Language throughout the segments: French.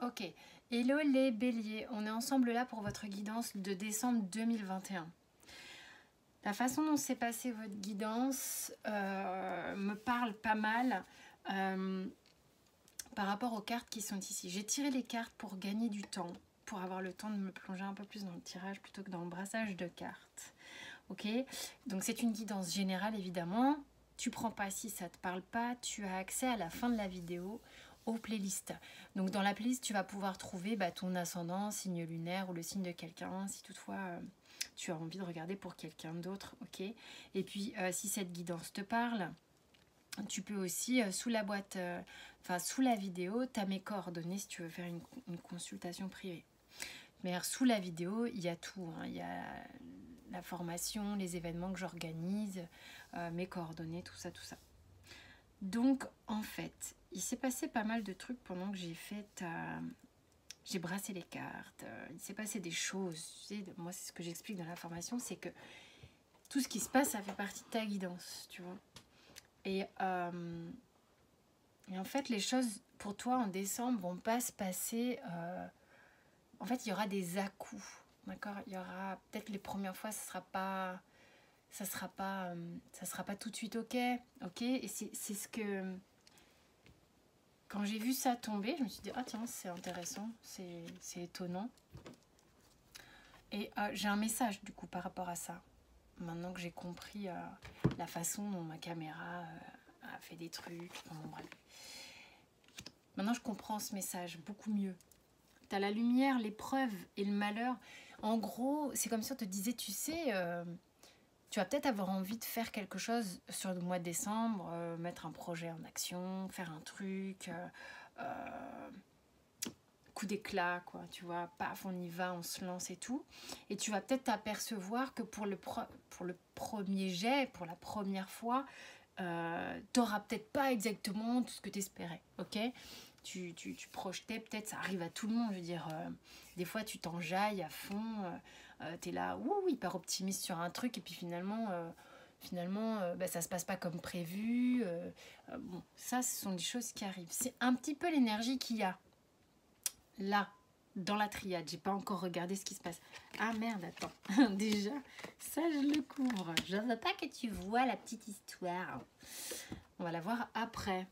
Ok. Hello les béliers, on est ensemble là pour votre guidance de décembre 2021. La façon dont s'est passée votre guidance me parle pas mal par rapport aux cartes qui sont ici. J'ai tiré les cartes pour gagner du temps, pour avoir le temps de me plonger un peu plus dans le tirage plutôt que dans le brassage de cartes. Ok, donc c'est une guidance générale évidemment. Tu prends pas si ça te parle pas, tu as accès à la fin de la vidéo aux playlists. Donc dans la playlist, tu vas pouvoir trouver ton ascendant, signe lunaire ou le signe de quelqu'un, si toutefois tu as envie de regarder pour quelqu'un d'autre, ok. Et puis si cette guidance te parle, tu peux aussi sous la boîte, sous la vidéo, tu as mes coordonnées si tu veux faire une consultation privée. Mais sous la vidéo, il y a tout, hein. Il y a la formation, les événements que j'organise, mes coordonnées, tout ça, tout ça. Donc, en fait, il s'est passé pas mal de trucs pendant que j'ai brassé les cartes. Il s'est passé des choses. Tu sais, moi, c'est ce que j'explique dans la formation, c'est que tout ce qui se passe, ça fait partie de ta guidance, tu vois. Et en fait, les choses pour toi en décembre vont pas se passer. En fait, il y aura des à-coups, d'accord. Il y aura peut-être les premières fois, ça sera pas tout de suite ok. Et c'est ce que quand j'ai vu ça tomber, je me suis dit ah tiens c'est intéressant, c'est étonnant. Et j'ai un message du coup par rapport à ça. Maintenant que j'ai compris la façon dont ma caméra a fait des trucs, enfin, bon, bref. Maintenant je comprends ce message beaucoup mieux. T'as la lumière, l'épreuve et le malheur. En gros, c'est comme si on te disait, tu sais, tu vas peut-être avoir envie de faire quelque chose sur le mois de décembre, mettre un projet en action, faire un truc, coup d'éclat, quoi, tu vois, paf, on y va, on se lance et tout. Et tu vas peut-être t'apercevoir que pour le premier jet, pour la première fois, t'auras peut-être pas exactement tout ce que t'espérais, ok. Tu projetais, peut-être, ça arrive à tout le monde, je veux dire, des fois tu t'enjailles à fond, t'es là, hyper optimiste sur un truc, et puis finalement, ça se passe pas comme prévu. Bon, ça, ce sont des choses qui arrivent. C'est un petit peu l'énergie qu'il y a là, dans la triade. J'ai pas encore regardé ce qui se passe. Ah merde, attends. Déjà, ça, je le couvre. Je veux pas que tu vois la petite histoire. On va la voir après.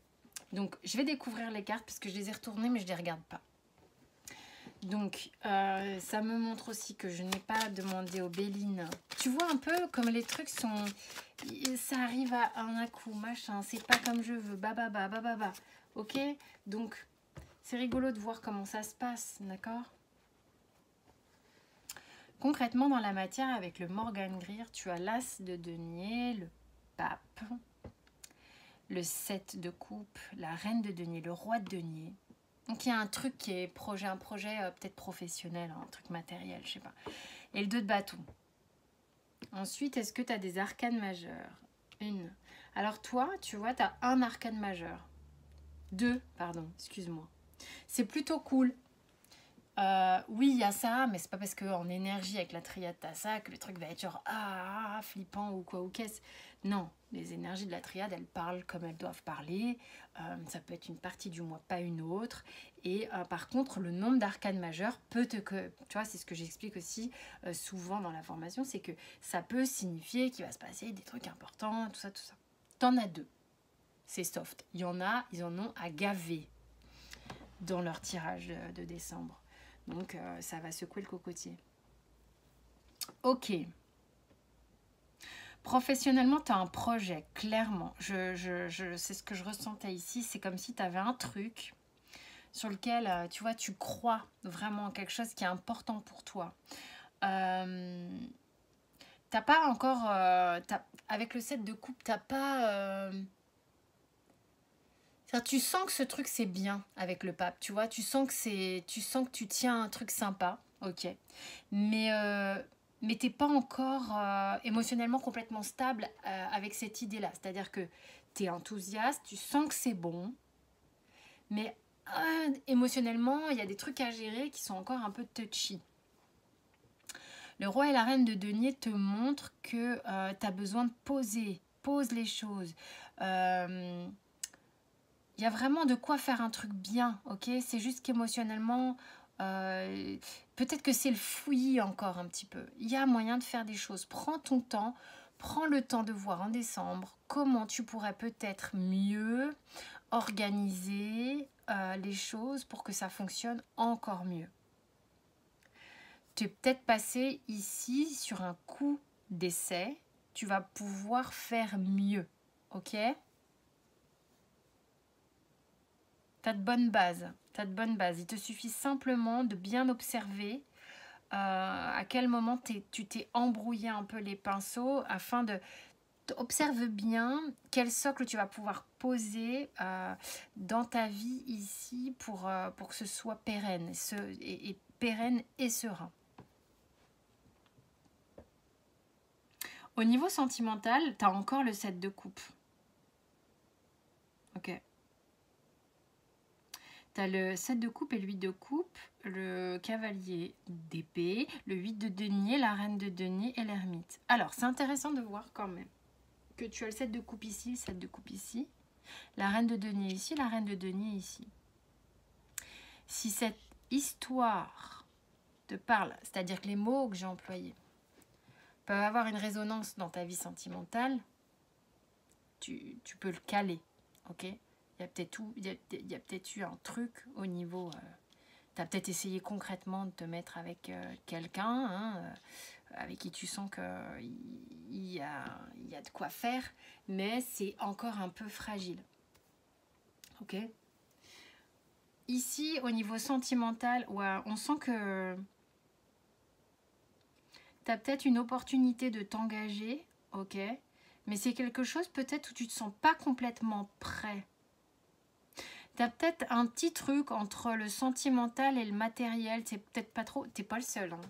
Donc, je vais découvrir les cartes parce que je les ai retournées, mais je les regarde pas. Donc, ça me montre aussi que je n'ai pas demandé aux Bélines. Tu vois un peu comme les trucs sont... Ça arrive à un coup, machin. C'est pas comme je veux. Bababa, bababa. Ok. Donc, c'est rigolo de voir comment ça se passe, d'accord? Concrètement, dans la matière, avec le Morgan Greer, tu as l'As de denier, le Pape, le 7 de coupe, la Reine de denier, le Roi de denier. Donc il y a un truc qui est un projet peut-être professionnel, un truc matériel, je sais pas. Et le 2 de bâton. Ensuite, est-ce que tu as des arcanes majeures? Une. Alors toi, tu vois, tu as un arcane majeur. Deux, pardon, excuse-moi. C'est plutôt cool. Oui, il y a ça, mais c'est pas parce qu'en énergie avec la triade t'as ça que le truc va être genre flippant ou quoi ou qu'est-ce. Non, les énergies de la triade elles parlent comme elles doivent parler. Ça peut être une partie du mois, pas une autre. Et par contre, le nombre d'arcanes majeurs peut tu vois, c'est ce que j'explique aussi souvent dans la formation, c'est que ça peut signifier qu'il va se passer des trucs importants, tout ça, tout ça. T'en as deux, c'est soft. Il y en a, ils en ont à gaver dans leur tirage de décembre. Donc, ça va secouer le cocotier. Ok. Professionnellement, tu as un projet, clairement. C'est ce que je ressentais ici. C'est comme si tu avais un truc sur lequel, tu vois, tu crois vraiment à quelque chose qui est important pour toi. T'as pas encore... avec le 7 de coupe, t'as pas... Tu sens que ce truc c'est bien avec le pape, tu vois, tu sens que tu tiens un truc sympa, ok, mais t'es pas encore émotionnellement complètement stable avec cette idée-là, c'est-à-dire que t'es enthousiaste, tu sens que c'est bon, mais émotionnellement il y a des trucs à gérer qui sont encore un peu touchy. Le roi et la reine de denier te montrent que tu as besoin de pose les choses. Il Il y a vraiment de quoi faire un truc bien, ok? C'est juste qu'émotionnellement, peut-être que c'est le fouillis encore un petit peu. Il y a moyen de faire des choses. Prends ton temps, prends le temps de voir en décembre comment tu pourrais peut-être mieux organiser les choses pour que ça fonctionne encore mieux. Tu es peut-être passé ici sur un coup d'essai. Tu vas pouvoir faire mieux, ok? T'as de bonnes bases, t'as de bonnes bases. Il te suffit simplement de bien observer à quel moment tu t'es embrouillé un peu les pinceaux afin de observe bien quel socle tu vas pouvoir poser dans ta vie ici pour que ce soit pérenne et pérenne et serein. Au niveau sentimental, tu as encore le 7 de coupe. Ok. Tu as le 7 de coupe et le 8 de coupe, le cavalier d'épée, le 8 de denier, la reine de denier et l'ermite. Alors, c'est intéressant de voir quand même que tu as le 7 de coupe ici, le 7 de coupe ici, la reine de denier ici, la reine de denier ici. Si cette histoire te parle, c'est-à-dire que les mots que j'ai employés peuvent avoir une résonance dans ta vie sentimentale, tu peux le caler, ok? Il y a peut-être eu un truc au niveau... tu as peut-être essayé concrètement de te mettre avec quelqu'un, hein, avec qui tu sens qu'il y a de quoi faire, mais c'est encore un peu fragile. Ok? Ici, au niveau sentimental, ouais, on sent que tu as peut-être une opportunité de t'engager, ok? Mais c'est quelque chose peut-être où tu ne te sens pas complètement prêt. Tu as peut-être un petit truc entre le sentimental et le matériel, c'est peut-être pas trop... T'es pas le seul, hein.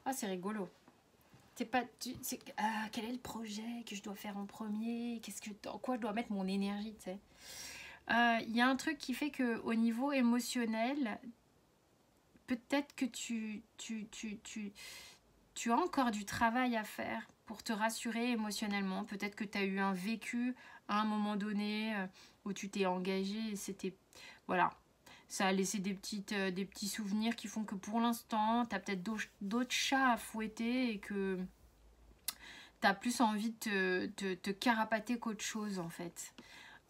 Ah, c'est rigolo. Quel est le projet que je dois faire en premier? En quoi je dois mettre mon énergie, tu sais? Y a un truc qui fait que au niveau émotionnel, peut-être que tu as encore du travail à faire pour te rassurer émotionnellement. Peut-être que tu as eu un vécu à un moment donné où tu t'es engagé et c'était... Voilà. Ça a laissé des petits souvenirs qui font que pour l'instant, tu as peut-être d'autres chats à fouetter et que tu as plus envie de te carapater qu'autre chose, en fait.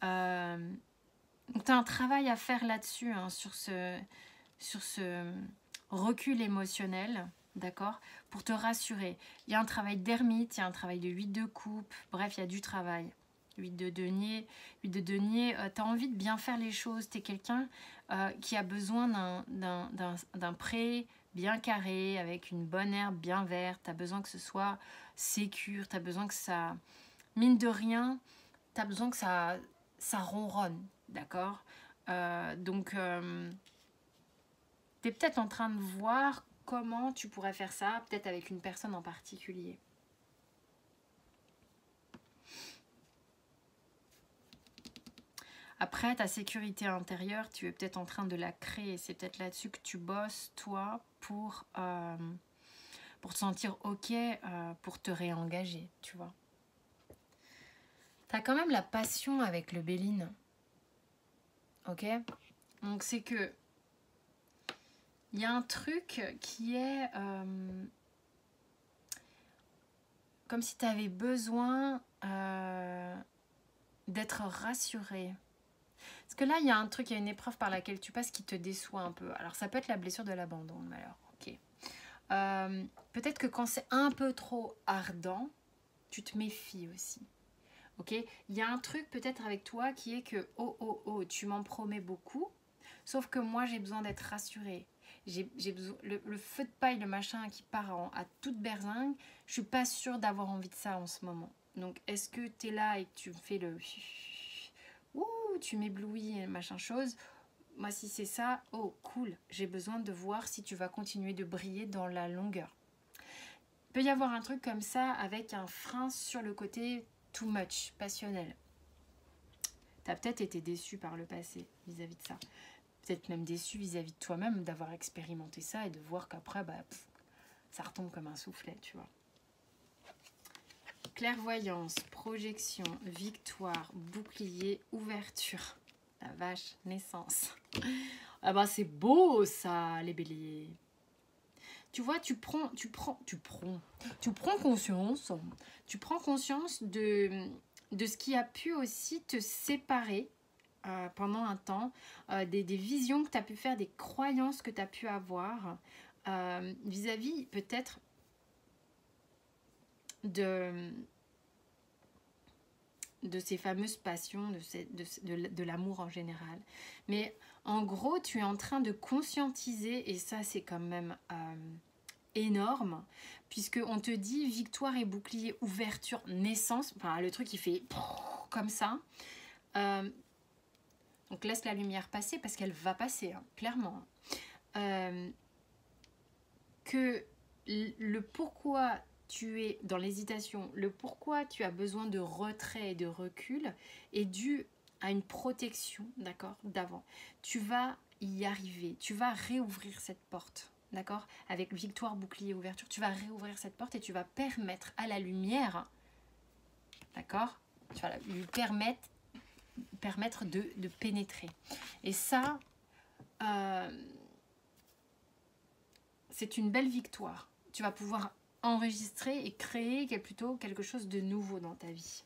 Donc, tu as un travail à faire là-dessus, hein, sur ce recul émotionnel, d'accord, pour te rassurer. Il y a un travail d'ermite, il y a un travail de 8 de coupe, bref, il y a du travail. 8 de denier, tu as envie de bien faire les choses, tu es quelqu'un qui a besoin d'un pré bien carré, avec une bonne herbe bien verte, tu as besoin que ce soit sécure, tu as besoin que ça, mine de rien, tu as besoin que ça ronronne, d'accord? Donc, tu es peut-être en train de voir comment tu pourrais faire ça, peut-être avec une personne en particulier. Après, ta sécurité intérieure, tu es peut-être en train de la créer. C'est peut-être là-dessus que tu bosses, toi, pour te sentir OK, pour te réengager, tu vois. Tu as quand même la passion avec le Béline. OK? Donc, c'est que il y a un truc qui est comme si tu avais besoin d'être rassuré. Parce que là, il y a un truc, il y a une épreuve par laquelle tu passes qui te déçoit un peu. Alors, ça peut être la blessure de l'abandon, alors, ok. Peut-être que quand c'est un peu trop ardent, tu te méfies aussi. Ok? Il y a un truc peut-être avec toi qui est que, oh, tu m'en promets beaucoup, sauf que moi, j'ai besoin d'être rassurée. J'ai besoin, le feu de paille, le machin qui part à toute berzingue, je suis pas sûre d'avoir envie de ça en ce moment. Donc, est-ce que tu es là et que tu fais le... Ouh, tu m'éblouis, machin chose. Moi, si c'est ça, oh, cool. J'ai besoin de voir si tu vas continuer de briller dans la longueur. Il peut y avoir un truc comme ça avec un frein sur le côté too much, passionnel. Tu as peut-être été déçu par le passé vis-à-vis de ça. Peut-être même déçu vis-à-vis de toi-même d'avoir expérimenté ça et de voir qu'après, ça retombe comme un soufflet, tu vois. Clairvoyance, projection, victoire, bouclier, ouverture. La vache, naissance. Ah bah c'est beau ça, les béliers. Tu vois, tu prends conscience de ce qui a pu aussi te séparer pendant un temps, des visions que tu as pu faire, des croyances que tu as pu avoir vis-à-vis peut-être de ces fameuses passions, de l'amour en général. Mais en gros, tu es en train de conscientiser, et ça c'est quand même énorme, puisqu'on te dit victoire et bouclier, ouverture, naissance, enfin le truc qui fait comme ça. Donc laisse la lumière passer, parce qu'elle va passer, hein, clairement. Que le pourquoi tu es dans l'hésitation, le pourquoi tu as besoin de retrait et de recul est dû à une protection, d'accord, d'avant. Tu vas y arriver, tu vas réouvrir cette porte, d'accord, avec victoire, bouclier, ouverture, tu vas réouvrir cette porte et tu vas permettre à la lumière, d'accord, tu vas lui permettre de pénétrer. Et ça, c'est une belle victoire. Tu vas pouvoir enregistrer et créer plutôt quelque chose de nouveau dans ta vie.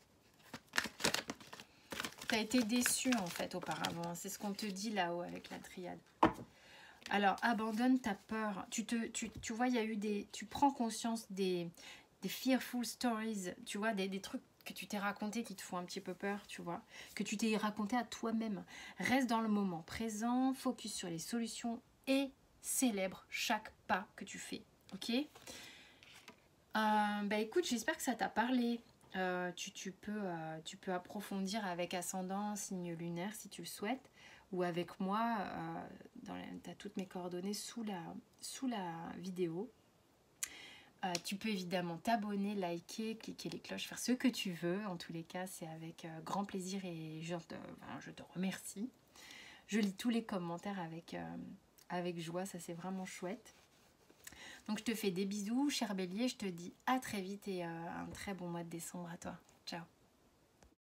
Tu as été déçu en fait auparavant. C'est ce qu'on te dit là-haut avec la triade. Alors, abandonne ta peur. Tu vois, il y a eu tu prends conscience des fearful stories. Tu vois, des trucs que tu t'es raconté qui te font un petit peu peur, tu vois. Que tu t'es raconté à toi-même. Reste dans le moment présent. Focus sur les solutions et célèbre chaque pas que tu fais. Ok ? Bah écoute, j'espère que ça t'a parlé. Tu peux approfondir avec ascendant, signe lunaire si tu le souhaites, ou avec moi. Tu as toutes mes coordonnées sous la vidéo. Tu peux évidemment t'abonner, liker, cliquer les cloches, faire ce que tu veux. En tous les cas, c'est avec grand plaisir et je te remercie. Je lis tous les commentaires avec joie, ça c'est vraiment chouette. Donc je te fais des bisous, cher bélier, je te dis à très vite et un très bon mois de décembre à toi. Ciao.